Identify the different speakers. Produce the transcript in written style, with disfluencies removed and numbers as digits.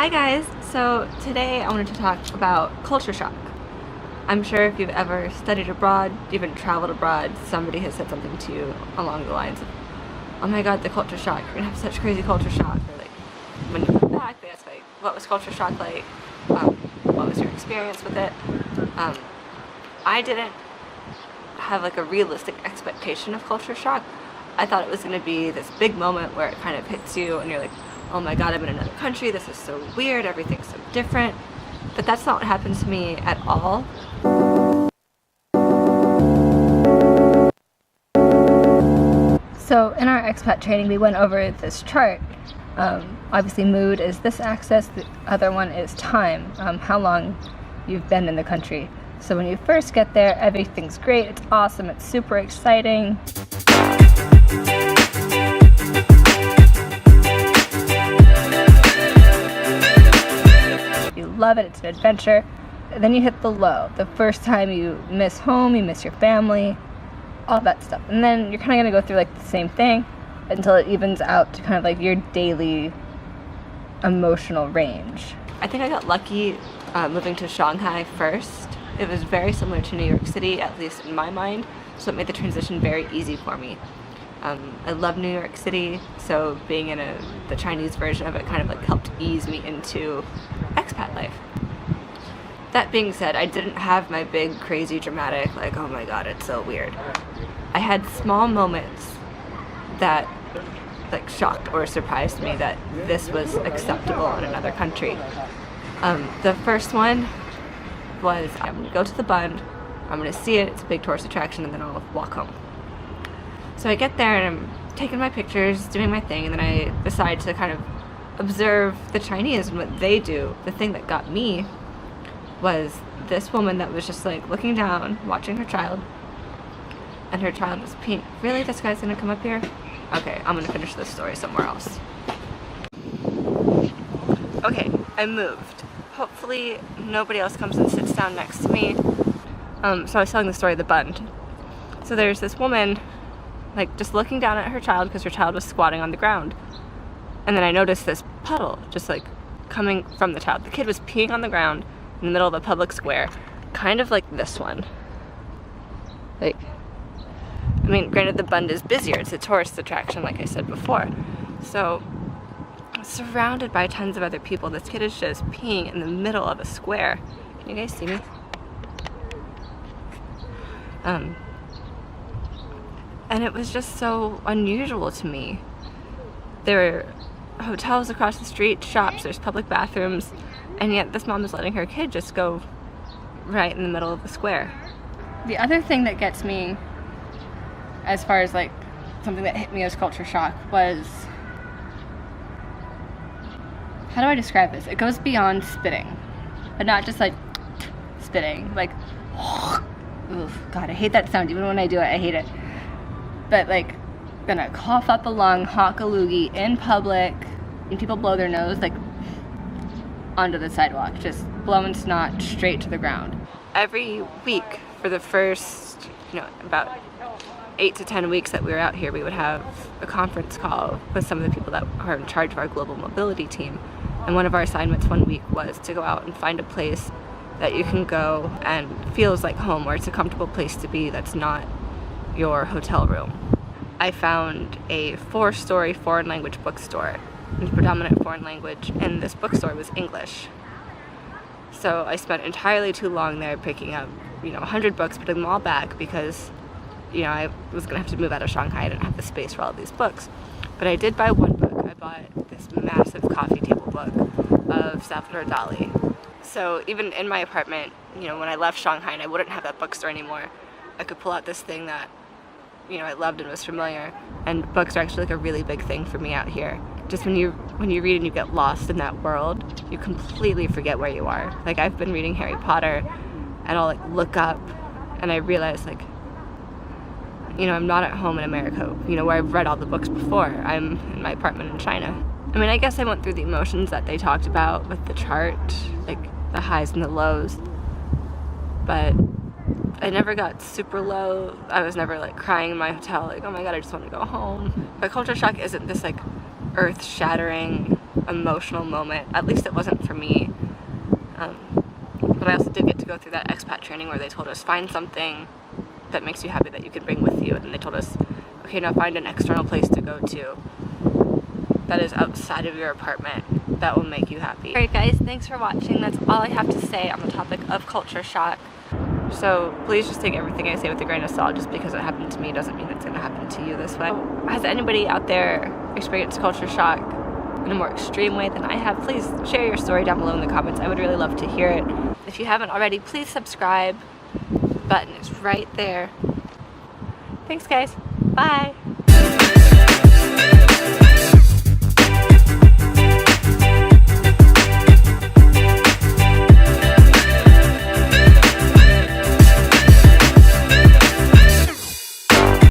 Speaker 1: Hi guys! So today I wanted to talk about culture shock. I'm sure if you've ever studied abroad, even traveled abroad, somebody has said something to you along the lines of, oh my god, the culture shock, you're gonna have such crazy culture shock. Or like, when you come back, they ask like, what was culture shock like? What was your experience with it? I didn't have like a realistic expectation of culture shock. I thought it was gonna be this big moment where it kind of hits you and you're like, oh my god, I'm in another country, this is so weird, everything's so different. But that's not what happened to me at all. So in our expat training we went over this chart. Obviously mood is this axis, the other one is time, how long you've been in the country. So when you first get there, everything's great, it's awesome, it's super exciting. You love it, it's an adventure. Then you hit the low. The first time you miss home, you miss your family, all that stuff. And then you're kind of going to go through like the same thing until it evens out to kind of like your daily emotional range. I think I got lucky moving to Shanghai first. It was very similar to New York City, at least in my mind, so it made the transition very easy for me. I love New York City, so being in the Chinese version of it kind of like helped ease me into expat life. That being said, I didn't have my big, crazy, dramatic, like, oh my god, it's so weird. I had small moments that like shocked or surprised me that this was acceptable in another country. The first one was, I'm gonna go to the Bund, I'm gonna see it, it's a big tourist attraction, and then I'll walk home. So I get there and I'm taking my pictures, doing my thing, and then I decide to kind of observe the Chinese and what they do. The thing that got me was this woman that was just like looking down, watching her child, and her child was peeing. Really? This guy's gonna come up here? Okay, I'm gonna finish this story somewhere else. Okay, I moved. Hopefully nobody else comes and sits down next to me. So I was telling the story of the Bund. So there's this woman like just looking down at her child because her child was squatting on the ground. And then I noticed this puddle just like coming from the child. The kid was peeing on the ground in the middle of a public square, kind of like this one. Like, I mean, granted the Bund is busier, it's a tourist attraction like I said before. So, surrounded by tons of other people, this kid is just peeing in the middle of a square. Can you guys see me? And it was just so unusual to me. There are hotels across the street, shops, there's public bathrooms, and yet this mom is letting her kid just go right in the middle of the square. The other thing that gets me, as far as like something that hit me as culture shock, was, how do I describe this? It goes beyond spitting, but not just like spitting, like, oof, God, I hate that sound. Even when I do it, I hate it. But like, gonna cough up a lung, hawk a loogie in public, and people blow their nose like onto the sidewalk, just blowing snot straight to the ground. Every week for the first, about 8 to 10 weeks that we were out here, we would have a conference call with some of the people that are in charge of our global mobility team. And one of our assignments one week was to go out and find a place that you can go and feels like home, where it's a comfortable place to be that's not your hotel room. I found a 4-story foreign language bookstore. It was predominant foreign language, and this bookstore was English. So I spent entirely too long there picking up, 100 books, putting them all back because, I was gonna have to move out of Shanghai. I didn't have the space for all of these books. But I did buy one book. I bought this massive coffee table book of Salvador Dali. So even in my apartment, when I left Shanghai and I wouldn't have that bookstore anymore, I could pull out this thing that, I loved and was familiar. And books are actually like a really big thing for me out here. Just when you read and you get lost in that world, you completely forget where you are. Like, I've been reading Harry Potter and I'll like look up and I realize like, I'm not at home in America, where I've read all the books before. I'm in my apartment in China. I mean, I guess I went through the emotions that they talked about with the chart, like the highs and the lows, but I never got super low. I was never like crying in my hotel, like, oh my god, I just want to go home. But culture shock isn't this like earth-shattering emotional moment. At least it wasn't for me. But I also did get to go through that expat training where they told us, find something that makes you happy that you can bring with you. And they told us, okay, now find an external place to go to that is outside of your apartment that will make you happy. Alright guys, thanks for watching. That's all I have to say on the topic of culture shock. So please just take everything I say with a grain of salt. Just because it happened to me doesn't mean it's going to happen to you this way. Has anybody out there experienced culture shock in a more extreme way than I have? Please share your story down below in the comments. I would really love to hear it. If you haven't already, please subscribe. The button is right there. Thanks guys. Bye.